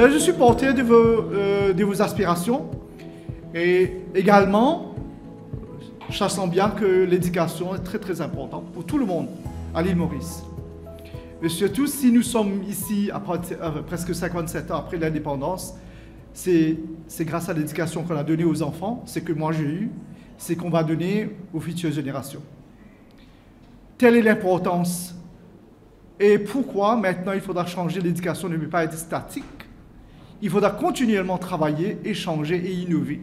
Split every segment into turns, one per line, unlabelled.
Ben, je suis porteur de vos aspirations et également, sachant bien que l'éducation est très très importante pour tout le monde à l'île Maurice. Et surtout, si nous sommes ici après presque 57 ans après l'indépendance, c'est grâce à l'éducation qu'on a donnée aux enfants, c'est que moi j'ai eu, c'est qu'on va donner aux futures générations. Telle est l'importance. Et pourquoi maintenant il faudra changer, l'éducation ne peut pas être statique. Il faudra continuellement travailler, échanger et innover.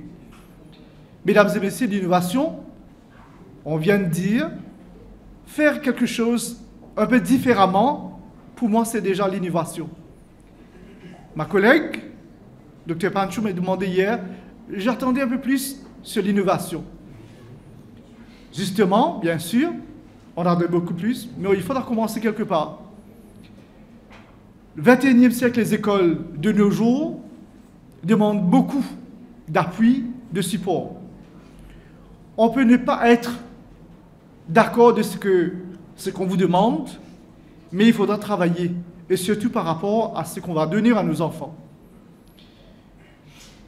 Mesdames et messieurs, l'innovation, on vient de dire, faire quelque chose un peu différemment, pour moi c'est déjà l'innovation. Ma collègue, Dr Panchou, m'a demandé hier, j'attendais un peu plus sur l'innovation. Justement, bien sûr, on en a beaucoup plus, mais il faudra commencer quelque part. Le 21e siècle, les écoles de nos jours demandent beaucoup d'appui, de support. On peut ne pas être d'accord de ce qu'on vous demande, mais il faudra travailler, et surtout par rapport à ce qu'on va donner à nos enfants.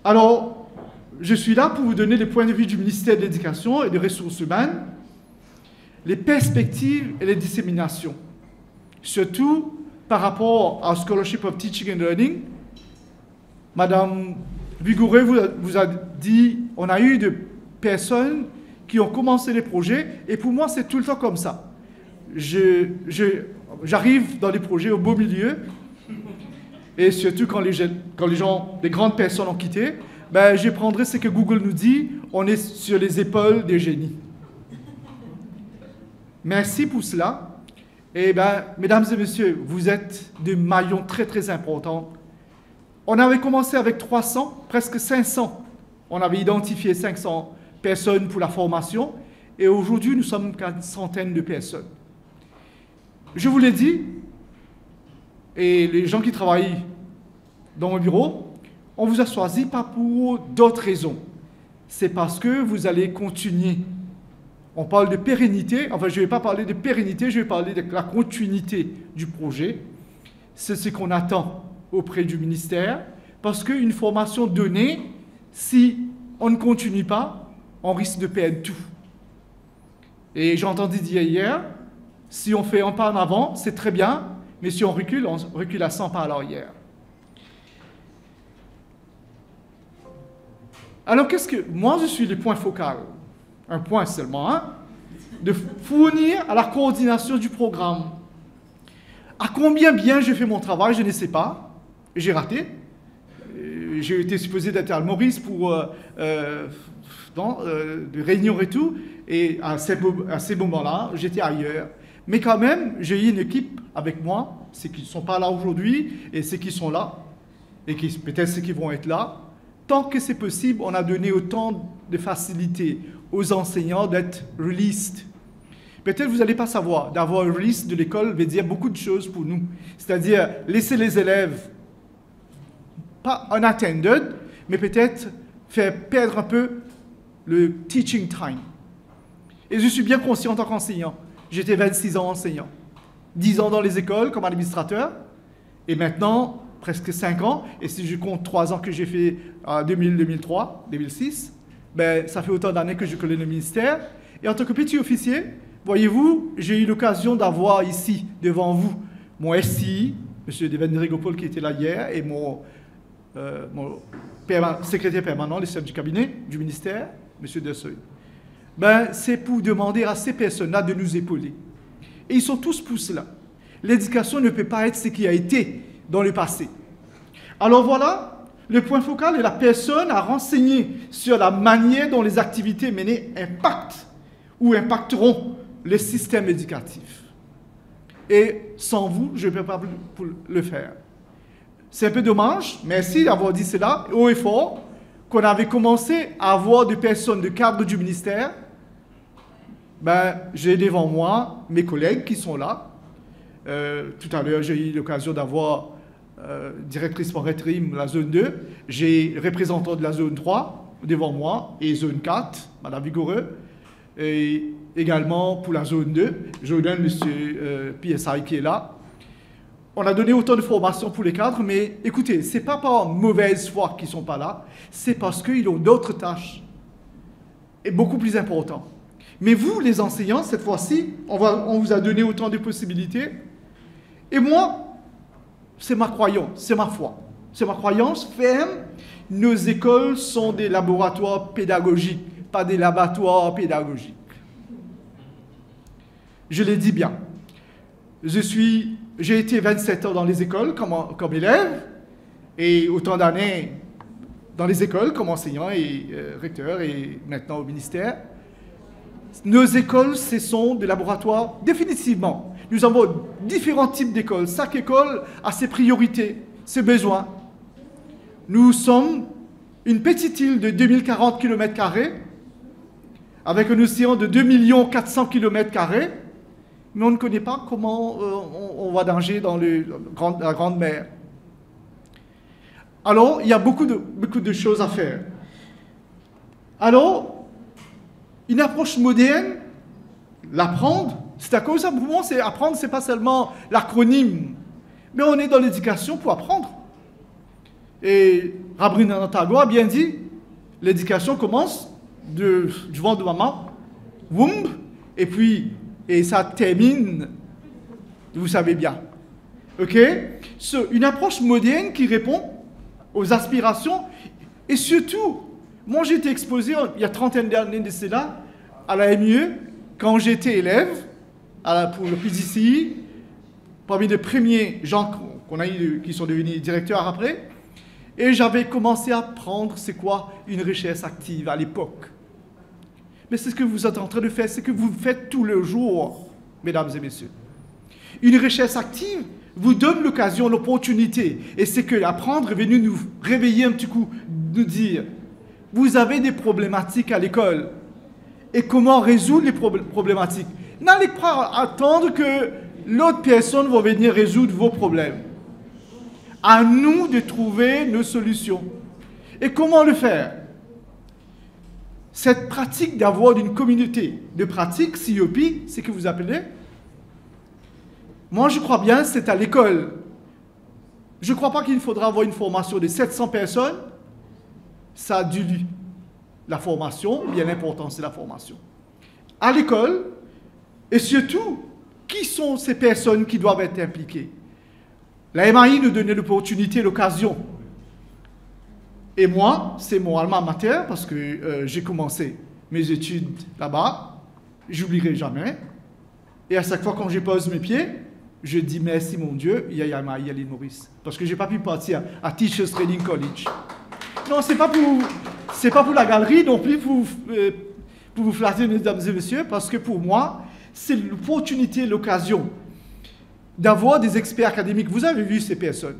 Alors, je suis là pour vous donner les points de vue du ministère de l'Éducation et des Ressources humaines, les perspectives et les disséminations, surtout par rapport à Scholarship of Teaching and Learning. Madame Vigoureux vous a dit, on a eu des personnes qui ont commencé les projets, et pour moi, c'est tout le temps comme ça. J'arrive dans les projets au beau milieu, et surtout quand les gens, des grandes personnes ont quitté, ben, je prendrai ce que Google nous dit, on est sur les épaules des génies. Merci pour cela. Et bien, mesdames et messieurs, vous êtes des maillons très très importants. On avait commencé avec 300, presque 500. On avait identifié 500 personnes pour la formation, et aujourd'hui nous sommes qu'à 100 de personnes. Je vous l'ai dit, et les gens qui travaillent dans mon bureau, on vous a choisi pas pour d'autres raisons. C'est parce que vous allez continuer. On parle de pérennité, enfin je ne vais pas parler de pérennité, je vais parler de la continuité du projet. C'est ce qu'on attend auprès du ministère, parce qu'une formation donnée, si on ne continue pas, on risque de perdre tout. Et j'ai entendu dire hier, si on fait un pas en avant, c'est très bien, mais si on recule à 100 pas à l'arrière. Alors moi je suis le point focal, un point seulement, hein, de fournir à la coordination du programme. À combien bien j'ai fait mon travail, je ne sais pas, j'ai raté. J'ai été supposé d'être à Maurice pour des réunions et tout, et à ces moments-là, j'étais ailleurs. Mais quand même, j'ai eu une équipe avec moi, ceux qui ne sont pas là aujourd'hui, et ceux qui sont là, et peut-être ceux qui vont être là. Tant que c'est possible, on a donné autant de facilité aux enseignants d'être released. Peut-être vous n'allez pas savoir, d'avoir un release de l'école veut dire beaucoup de choses pour nous. C'est-à-dire laisser les élèves, pas unattended, mais peut-être faire perdre un peu le teaching time. Et je suis bien conscient en tant qu'enseignant. J'étais 26 ans enseignant, 10 ans dans les écoles comme administrateur, et maintenant presque 5 ans, et si je compte 3 ans que j'ai fait en 2000, 2003, 2006, ben, ça fait autant d'années que je connais le ministère. Et en tant que petit officier, voyez-vous, j'ai eu l'occasion d'avoir ici, devant vous, mon SI, M. Deven Rigopol qui était là hier, et mon secrétaire permanent, le chef du cabinet du ministère, M. Desseuil. Ben, c'est pour demander à ces personnes-là de nous épauler. Et ils sont tous pour cela. L'éducation ne peut pas être ce qui a été dans le passé. Alors voilà, le point focal est la personne à renseigner sur la manière dont les activités menées impactent ou impacteront le système éducatif. Et sans vous, je ne peux pas le faire. C'est un peu dommage, merci d'avoir dit cela, haut et fort, qu'on avait commencé à avoir des personnes de cadre du ministère. Ben, j'ai devant moi mes collègues qui sont là. Tout à l'heure, j'ai eu l'occasion d'avoir directrice par intérim la zone 2. J'ai représentant de la zone 3 devant moi et zone 4, Mme Vigoureux. Et également pour la zone 2, je vous donne M. PSI qui est là. on a donné autant de formations pour les cadres, mais écoutez, ce n'est pas par mauvaise foi qu'ils ne sont pas là, c'est parce qu'ils ont d'autres tâches, et beaucoup plus importantes. Mais vous, les enseignants, cette fois-ci, on vous a donné autant de possibilités, et moi, c'est ma croyance, c'est ma foi. C'est ma croyance ferme. Nos écoles sont des laboratoires pédagogiques, pas des laboratoires pédagogiques. Je l'ai dit bien. J'ai été 27 ans dans les écoles comme élève, et autant d'années dans les écoles comme enseignant et recteur, et maintenant au ministère. Nos écoles, ce sont des laboratoires, définitivement. Nous avons différents types d'écoles. Chaque école a ses priorités, ses besoins. Nous sommes une petite île de 2040 km², avec un océan de 2 400 000 km², mais on ne connaît pas comment on va nager dans la grande mer. Alors, il y a beaucoup de choses à faire. Alors, une approche moderne, l'apprendre, c'est à cause ça, pour moi, apprendre, ce n'est pas seulement l'acronyme, mais on est dans l'éducation pour apprendre. Et Rabbi Nantago a bien dit, l'éducation commence du ventre de maman, womb, et ça termine, vous savez bien. Ok? Une approche moderne qui répond aux aspirations, et surtout, moi j'ai été exposé il y a 30 d'années de cela à la MIE, quand j'étais élève, pour le PDCI, parmi les premiers gens qu'on a eu qui sont devenus directeurs après, et j'avais commencé à apprendre c'est quoi une recherche active à l'époque. Mais c'est ce que vous êtes en train de faire, c'est que vous faites tout le jour, mesdames et messieurs. Une recherche active vous donne l'occasion, l'opportunité, et c'est que l'apprendre est venu nous réveiller un petit coup, nous dire, vous avez des problématiques à l'école, et comment résoudre les problématiques. N'allez pas attendre que l'autre personne va venir résoudre vos problèmes. À nous de trouver nos solutions. Et comment le faire? Cette pratique d'avoir une communauté de pratique, COP, c'est que vous appelez. Moi, je crois bien, c'est à l'école. Je ne crois pas qu'il faudra avoir une formation de 700 personnes. Ça dilue la formation, bien important, c'est la formation. À l'école, et surtout, qui sont ces personnes qui doivent être impliquées? La MAI nous donnait l'opportunité, l'occasion. Et moi, c'est mon alma mater, parce que j'ai commencé mes études là-bas, j'oublierai jamais. Et à chaque fois quand je pose mes pieds, je dis merci mon Dieu, il y a MAI à l'île Maurice. Parce que je n'ai pas pu partir à Teachers Training College. Non, ce n'est pas pour la galerie non plus, pour vous flatter, mesdames et messieurs, parce que pour moi, c'est l'opportunité, l'occasion d'avoir des experts académiques. Vous avez vu ces personnes.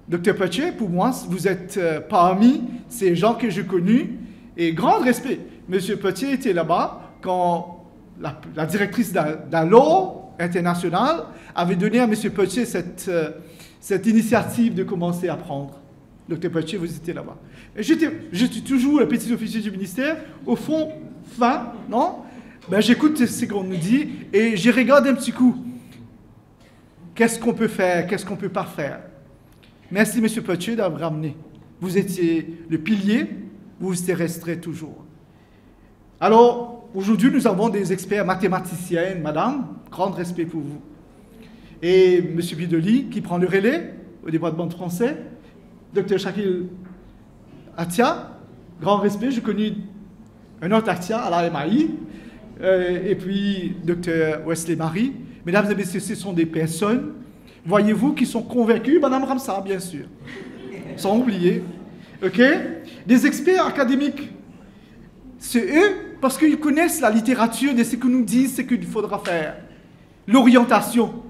Docteur Potier, pour moi, vous êtes parmi ces gens que j'ai connus, et grand respect. Monsieur Potier était là-bas quand la directrice d'Allo International avait donné à Monsieur Potier cette initiative de commencer à apprendre. Docteur Potier, vous étiez là-bas. J'étais toujours le petit officier du ministère, au fond, fin, non? Ben, j'écoute ce qu'on nous dit, et je regarde un petit coup. Qu'est-ce qu'on peut faire? Qu'est-ce qu'on ne peut pas faire? Merci, M. Potier, d'avoir ramené. Vous étiez le pilier, vous resterez toujours. Alors, aujourd'hui, nous avons des experts mathématiciens, madame, grand respect pour vous. Et M. Bidoli, qui prend le relais au département de français, Dr. Shakil Atia, grand respect, j'ai connu un autre Atia à la MAI, et puis Dr. Wesley Marie. Mesdames et messieurs, ce sont des personnes, voyez-vous, qui sont convaincues, Madame Ramsa, bien sûr, sans oublier, ok? Des experts académiques, c'est eux, parce qu'ils connaissent la littérature de ce que nous disent, ce qu'il faudra faire. L'orientation.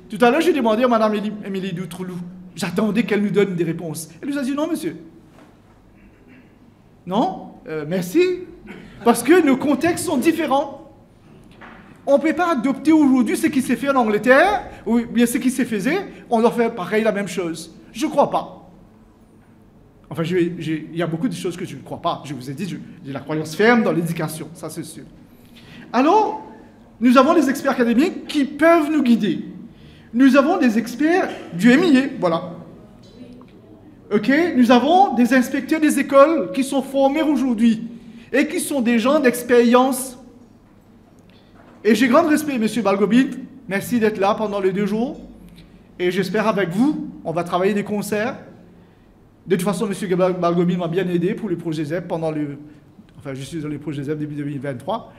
Tout à l'heure, j'ai demandé à Madame Émilie Doutroulou, j'attendais qu'elle nous donne des réponses. Elle nous a dit non, monsieur. Non, merci, parce que nos contextes sont différents. On ne peut pas adopter aujourd'hui ce qui s'est fait en Angleterre, ou bien ce qui s'est fait, on doit faire pareil, la même chose. Je ne crois pas. Enfin, il y a beaucoup de choses que je ne crois pas. Je vous ai dit, j'ai la croyance ferme dans l'éducation, ça c'est sûr. Alors, nous avons des experts académiques qui peuvent nous guider. Nous avons des experts du MIE, voilà. Ok, nous avons des inspecteurs des écoles qui sont formés aujourd'hui et qui sont des gens d'expérience. Et j'ai grand respect, M. Balgobin. Merci d'être là pendant les 2 jours. Et j'espère avec vous, on va travailler des concerts. De toute façon, M. Balgobin m'a bien aidé pour le projet ZEP pendant le... Enfin, je suis dans le projet ZEP début 2023.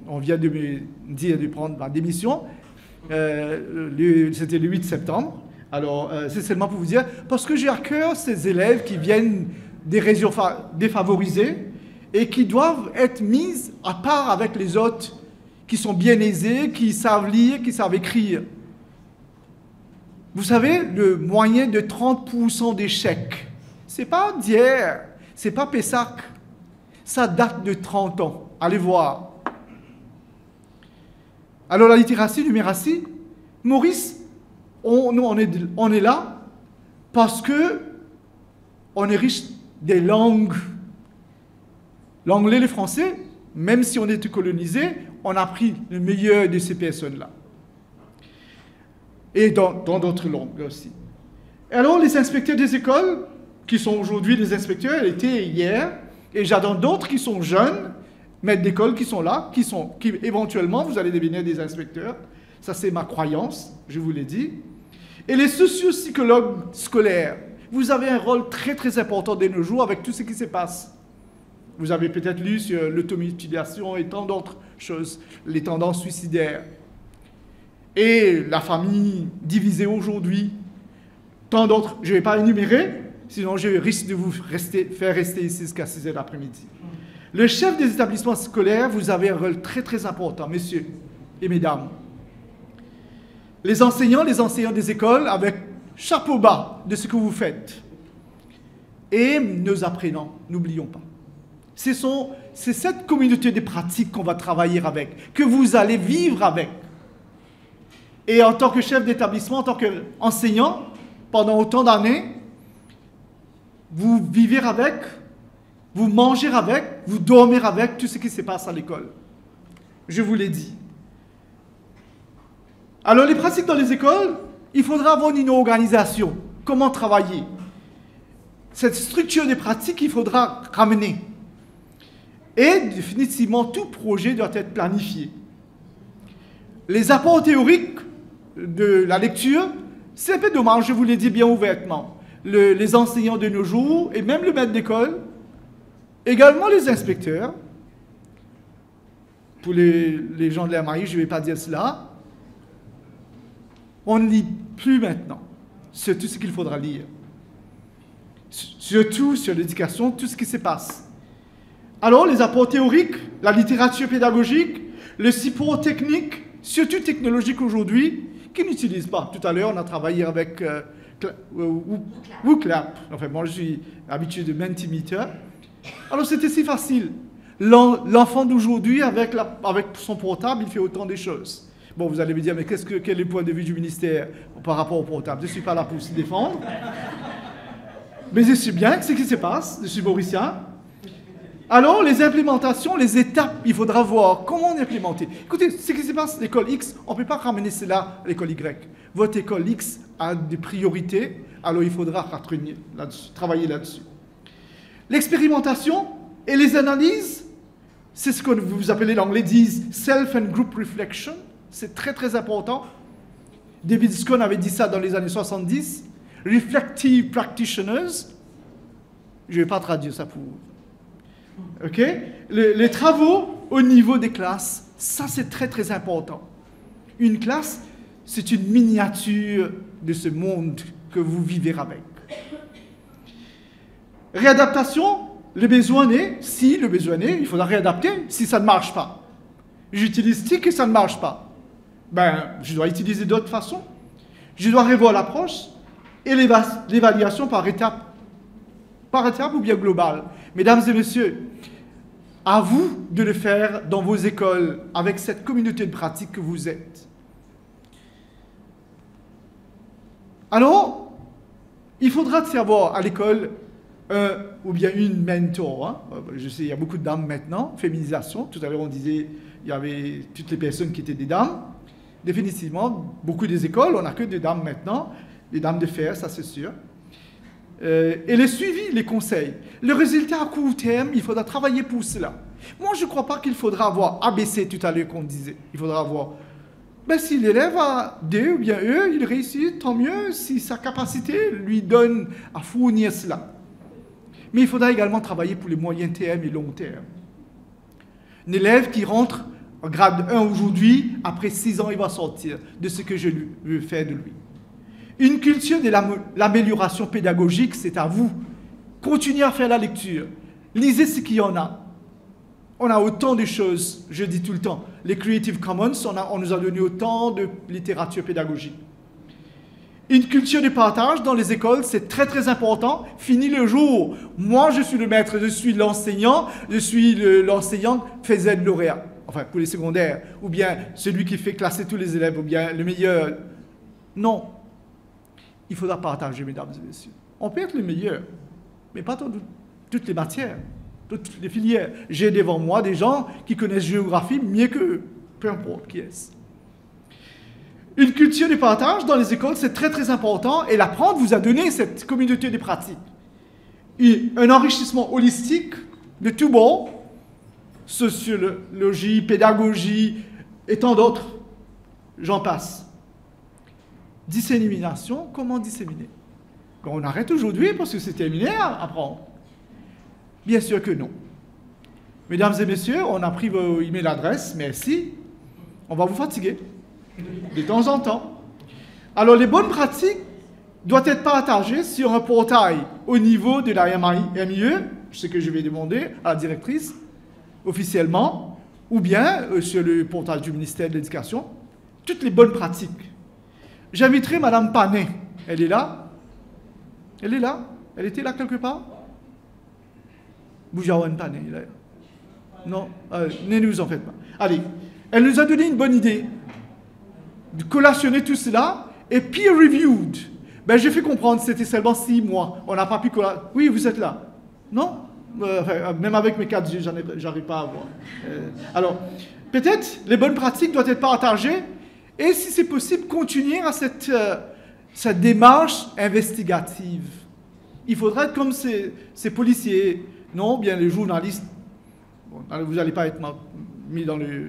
On vient de me dire de prendre ma démission. C'était le 8 septembre. Alors, c'est seulement pour vous dire, parce que j'ai à cœur ces élèves qui viennent des régions défavorisées et qui doivent être mis à part avec les autres qui sont bien aisés, qui savent lire, qui savent écrire. Vous savez, le moyen de 30% d'échec, c'est pas d'hier, c'est pas Pessac, ça date de 30 ans. Allez voir. Alors la littératie, numératie, Maurice, on est là parce que on est riche des langues. L'anglais, le français, même si on était colonisé, on a pris le meilleur de ces personnes-là. Et dans d'autres langues aussi. Et alors, les inspecteurs des écoles, qui sont aujourd'hui des inspecteurs, ils étaient hier, et j'adore d'autres qui sont jeunes, maîtres d'école qui sont là, qui éventuellement, vous allez devenir des inspecteurs. Ça, c'est ma croyance, je vous l'ai dit. Et les socio-psychologues scolaires, vous avez un rôle très, très important de nos jours avec tout ce qui se passe. Vous avez peut-être lu sur l'automutilation et tant d'autres choses, les tendances suicidaires. Et la famille divisée aujourd'hui, tant d'autres, je ne vais pas énumérer, sinon je risque de vous faire rester ici jusqu'à 6 heures l'après-midi. Le chef des établissements scolaires, vous avez un rôle très très important, messieurs et mesdames. Les enseignants des écoles, avec chapeau bas de ce que vous faites. Et nos apprenants, n'oublions pas. C'est cette communauté de pratiques qu'on va travailler avec, que vous allez vivre avec. Et en tant que chef d'établissement, en tant qu'enseignant, pendant autant d'années, vous vivez avec, vous mangez avec, vous dormez avec tout ce qui se passe à l'école. Je vous l'ai dit. Alors les pratiques dans les écoles, il faudra avoir une organisation. Comment travailler? Cette structure des pratiques, il faudra ramener. Et définitivement, tout projet doit être planifié. Les apports théoriques de la lecture, c'est un peu dommage, je vous l'ai dit bien ouvertement. Les enseignants de nos jours, et même le maître d'école, également les inspecteurs, pour les gens de la MAI, je ne vais pas dire cela, on ne lit plus maintenant. C'est tout ce qu'il faudra lire. Surtout sur l'éducation, tout ce qui se passe. Alors, les apports théoriques, la littérature pédagogique, le support technique, surtout technologique aujourd'hui, qui n'utilisent pas. Tout à l'heure, on a travaillé avec WooClap. Enfin, moi, je suis habitué de Mentimeter. Alors, c'était si facile. L'enfant d'aujourd'hui, avec son portable, il fait autant de choses. Bon, vous allez me dire, mais quel est le point de vue du ministère par rapport au portable? Je ne suis pas là pour s'y défendre. Mais je sais bien ce qui se passe. Je suis mauricien. Alors, les implémentations, les étapes, il faudra voir comment on implémenter. Écoutez, ce qui se passe à l'école X, on ne peut pas ramener cela à l'école Y. Votre école X a des priorités, alors il faudra travailler là-dessus. L'expérimentation et les analyses, c'est ce que vous appelez, l'anglais disent self and group reflection. C'est très très important. David Scone avait dit ça dans les années 70. Reflective practitioners. Je ne vais pas traduire ça pour vous. OK? Les travaux au niveau des classes, ça c'est très très important. Une classe, c'est une miniature de ce monde que vous vivez avec. Réadaptation, le besoin est, si le besoin est, il faudra réadapter si ça ne marche pas. J'utilise TIC et ça ne marche pas. Ben, je dois utiliser d'autres façons. Je dois revoir l'approche et l'évaluation par étape ou bien globale. Mesdames et messieurs, à vous de le faire dans vos écoles avec cette communauté de pratique que vous êtes. Alors, il faudra savoir à l'école ou bien une mentor. Hein. Je sais, il y a beaucoup de dames maintenant, féminisation. Tout à l'heure, on disait il y avait toutes les personnes qui étaient des dames. Définitivement, beaucoup des écoles, on n'a que des dames maintenant, des dames de fer, ça c'est sûr. Et les suivis, les conseils. Le résultat à court terme, il faudra travailler pour cela. Moi, je ne crois pas qu'il faudra avoir ABC tout à l'heure qu'on disait. Il faudra avoir, ben, si l'élève a D ou bien E, il réussit, tant mieux, si sa capacité lui donne à fournir cela. Mais il faudra également travailler pour les moyens termes et long terme. Un élève qui rentre en grade 1 aujourd'hui, après 6 ans, il va sortir de ce que je veux faire de lui. Une culture de l'amélioration pédagogique, c'est à vous. Continuez à faire la lecture. Lisez ce qu'il y en a. On a autant de choses, je dis tout le temps. Les Creative Commons, on nous a donné autant de littérature pédagogique. Une culture de partage dans les écoles, c'est très très important. Fini le jour. Moi, je suis le maître, je suis l'enseignant, je suis l'enseignant faisait de lauréat. Enfin, pour les secondaires. Ou bien celui qui fait classer tous les élèves, ou bien le meilleur. Non. Il faudra partager, mesdames et messieurs. On peut être le meilleur, mais pas dans toutes les matières, toutes les filières. J'ai devant moi des gens qui connaissent géographie mieux qu'eux, peu importe qui est-ce. Une culture de partage dans les écoles, c'est très très important, et l'apprendre vous a donné cette communauté de pratiques. Un enrichissement holistique de tout bord, sociologie, pédagogie, et tant d'autres, j'en passe. Dissémination, comment disséminer? Quand on arrête aujourd'hui parce que c'est terminé à apprendre? Bien sûr que non. Mesdames et messieurs, on a pris vos emails adresses, merci. On va vous fatiguer de temps en temps. Alors, les bonnes pratiques doivent être partagées sur un portail au niveau de la MIE, ce que je vais demander à la directrice officiellement, ou bien sur le portail du ministère de l'Éducation, toutes les bonnes pratiques. J'inviterai Madame Panet. Elle est là? Elle est là? Elle était là quelque part? Boujawan Panet, il est là. Non, ne nous en faites pas. Allez, elle nous a donné une bonne idée de collationner tout cela et peer-reviewed. Ben, j'ai fait comprendre que c'était seulement 6 mois. On n'a pas pu collationner. Oui, vous êtes là. Non? Même avec mes 4 yeux, j'arrive pas à voir. Alors, peut-être les bonnes pratiques doivent être partagées. Et si c'est possible, continuer à cette démarche investigative. Il faudrait être comme ces policiers, non, bien les journalistes. Bon, vous n'allez pas être mis dans les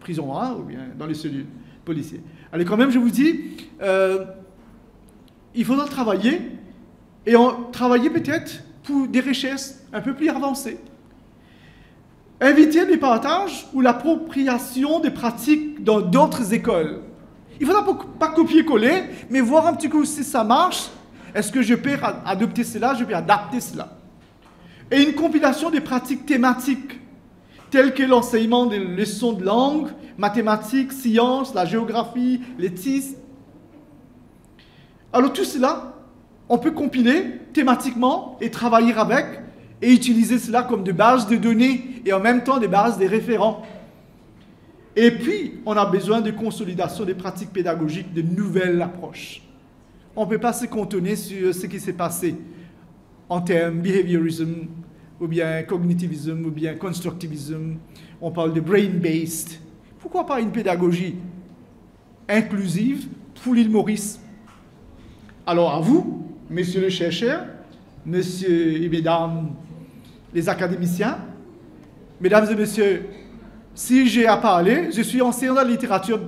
prisons, hein, ou bien dans les cellules policiers. Allez, quand même, je vous dis, il faudra travailler, et travailler peut-être pour des recherches un peu plus avancées. Éviter les partages ou l'appropriation des pratiques dans d'autres écoles. Il ne faudra pas copier-coller, mais voir un petit coup si ça marche. Est-ce que je peux adopter cela, je peux adapter cela. Et une compilation des pratiques thématiques, telles que l'enseignement des leçons de langue, mathématiques, sciences, la géographie, l'éthique. Alors tout cela, on peut compiler thématiquement et travailler avec, et utiliser cela comme de bases de données et en même temps des bases de référents. Et puis, on a besoin de consolidation des pratiques pédagogiques, de nouvelles approches. On ne peut pas se cantonner sur ce qui s'est passé en termes behaviorism, ou bien cognitivisme, ou bien constructivisme. On parle de brain-based. Pourquoi pas une pédagogie inclusive pour l'île Maurice? Alors à vous, messieurs les chercheurs, messieurs et mesdames les académiciens, mesdames et messieurs, si j'ai à parler, je suis enseignant de littérature,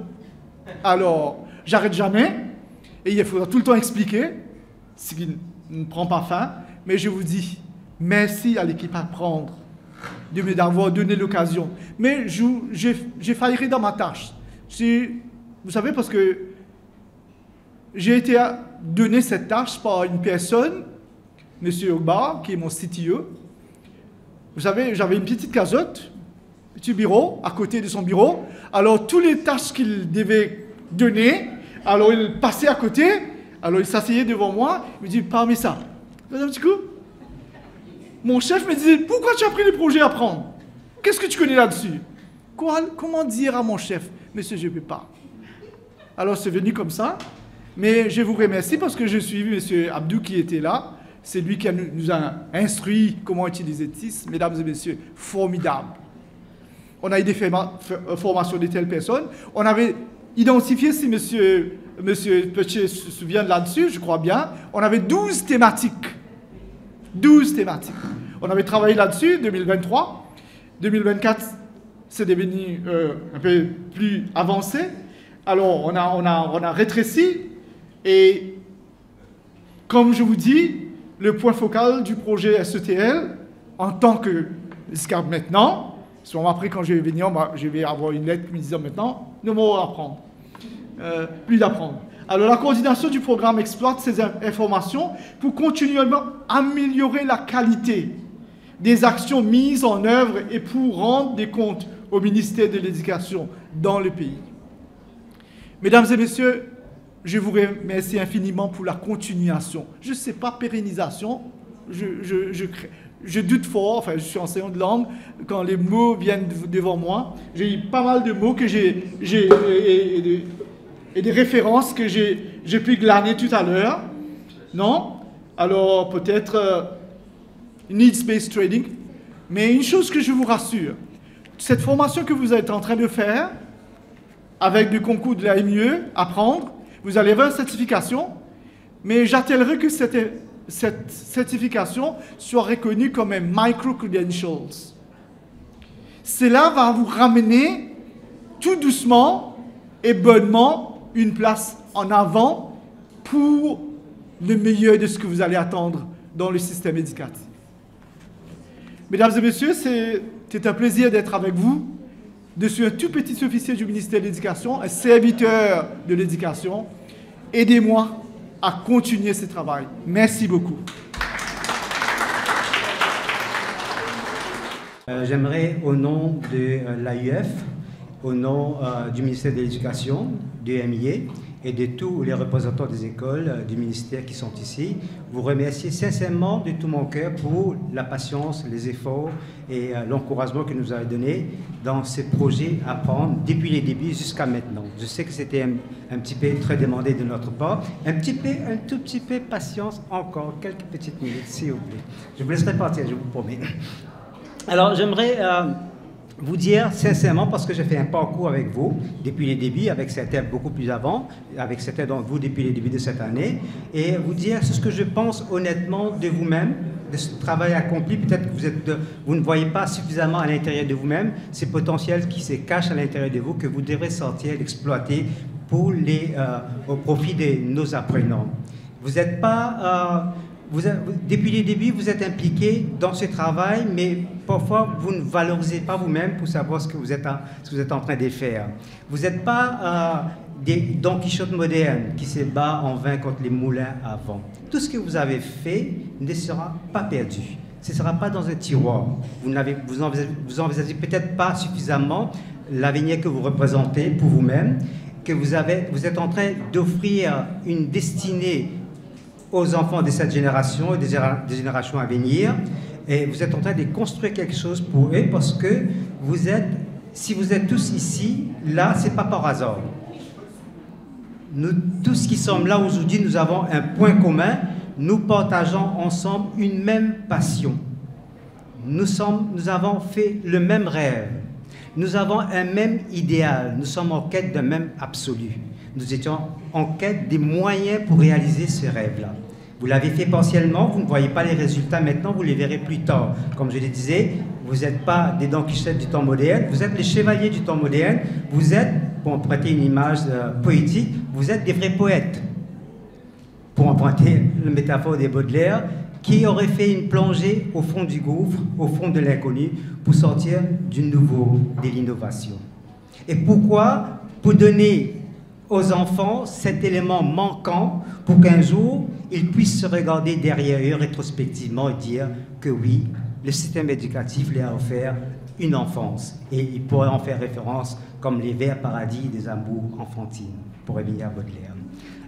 alors j'arrête jamais, et il faudra tout le temps expliquer, ce qui ne prend pas fin, mais je vous dis, merci à l'équipe Apprendre de m'avoir donné l'occasion. Mais j'ai failli dans ma tâche. Vous savez, parce que j'ai été donné cette tâche par une personne, M. Ogba, qui est mon CTO. Vous savez, j'avais une petite casette, un petit bureau, à côté de son bureau. Alors, toutes les tâches qu'il devait donner, alors il passait à côté, alors il s'asseyait devant moi, il me dit, parmi ça, un petit coup. Mon chef me disait, pourquoi tu as pris le projet à prendre? Qu'est-ce que tu connais là-dessus? Comment dire à mon chef, monsieur, je ne peux pas. Alors, c'est venu comme ça. Mais je vous remercie parce que j'ai suivi M. Abdou qui était là. C'est lui qui nous a instruit comment utiliser TIS. Mesdames et messieurs, formidable. On a eu des formations de telles personnes. On avait identifié, si monsieur Petit se souvient là-dessus, je crois bien, on avait 12 thématiques. 12 thématiques. On avait travaillé là-dessus, 2023. 2024, c'est devenu un peu plus avancé. Alors, on a rétréci. Et comme je vous dis, le point focal du projet SETL, en tant que SCAP maintenant, souvent après quand je vais venir, je vais avoir une lettre me disant maintenant, no more à apprendre. Plus d'apprendre. Alors la coordination du programme exploite ces informations pour continuellement améliorer la qualité des actions mises en œuvre et pour rendre des comptes au ministère de l'Éducation dans le pays. Mesdames et messieurs, je vous remercie infiniment pour la continuation. Je ne sais pas, pérennisation, je doute fort, enfin je suis enseignant de langue, quand les mots viennent devant moi, j'ai eu pas mal de mots que et des références que j'ai pu glaner tout à l'heure. Non? Alors peut-être needs-based trading. Mais une chose que je vous rassure, cette formation que vous êtes en train de faire, avec le concours de l'AME, apprendre, vous allez avoir une certification, mais j'attellerai que cette certification soit reconnue comme un micro-credentials. Cela va vous ramener tout doucement et bonnement une place en avant pour le meilleur de ce que vous allez attendre dans le système éducatif. Mesdames et messieurs, c'est un plaisir d'être avec vous. Je suis un tout petit officier du ministère de l'Éducation, un serviteur de l'éducation. Aidez-moi à continuer ce travail. Merci beaucoup.
J'aimerais, au nom de l'AUF, au nom du ministère de l'Éducation, du MIE et de tous les représentants des écoles du ministère qui sont ici, vous remercier sincèrement de tout mon cœur pour la patience, les efforts et l'encouragement que nous avez donné dans ce projet à prendre depuis les débuts jusqu'à maintenant. Je sais que c'était un petit peu très demandé de notre part. Un tout petit peu patience encore, quelques petites minutes, s'il vous plaît. Je vous laisserai partir, je vous promets. Alors, j'aimerais vous dire sincèrement, parce que j'ai fait un parcours avec vous depuis les débuts, avec certains beaucoup plus avant, avec certains d'entre vous depuis les débuts de cette année, et vous dire ce que je pense honnêtement de vous-même, de ce travail accompli. Peut-être que vous ne voyez pas suffisamment à l'intérieur de vous-même ces potentiels qui se cachent à l'intérieur de vous, que vous devrez sortir, exploiter au profit de nos apprenants. Vous n'êtes pas... depuis les débuts, vous êtes impliqués dans ce travail, mais parfois, vous ne valorisez pas vous-même pour savoir ce que vous êtes en train de faire. Vous n'êtes pas des Don Quichotte modernes qui se battent en vain contre les moulins à vent. Tout ce que vous avez fait ne sera pas perdu. Ce ne sera pas dans un tiroir. Vous envisagez peut-être pas suffisamment l'avenir que vous représentez pour vous-même, que vous êtes en train d'offrir une destinée aux enfants de cette génération et des générations à venir. Et vous êtes en train de construire quelque chose pour eux parce que si vous êtes tous ici, là, ce n'est pas par hasard. Nous, tous qui sommes là aujourd'hui, nous avons un point commun. Nous partageons ensemble une même passion. Nous avons fait le même rêve. Nous avons un même idéal. Nous sommes en quête d'un même absolu. Nous étions en quête des moyens pour réaliser ce rêve-là. Vous l'avez fait partiellement, vous ne voyez pas les résultats maintenant, vous les verrez plus tard. Comme je le disais, vous n'êtes pas des Don Quichotte du temps moderne, vous êtes les chevaliers du temps moderne, vous êtes, pour emprunter une image poétique, vous êtes des vrais poètes. Pour emprunter la métaphore des Baudelaire, qui auraient fait une plongée au fond du gouffre, au fond de l'inconnu, pour sortir du nouveau, de l'innovation. Et pourquoi? Pour donner aux enfants cet élément manquant pour qu'un jour, ils puissent se regarder derrière eux rétrospectivement et dire que oui, le système éducatif leur a offert une enfance. Et ils pourraient en faire référence comme les verts paradis des amours enfantines, pour revenir à Baudelaire.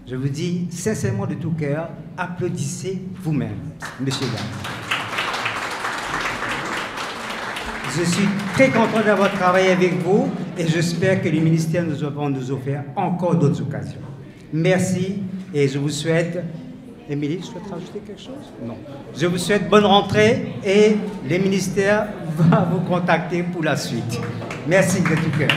Je vous dis sincèrement de tout cœur, applaudissez vous-même, messieurs, dames. Je suis très content d'avoir travaillé avec vous et j'espère que le ministère nous offrir encore d'autres occasions. Merci et je vous souhaite... Émilie, je souhaite rajouter quelque chose? Non. Je vous souhaite bonne rentrée et le ministère va vous contacter pour la suite. Merci de tout cœur.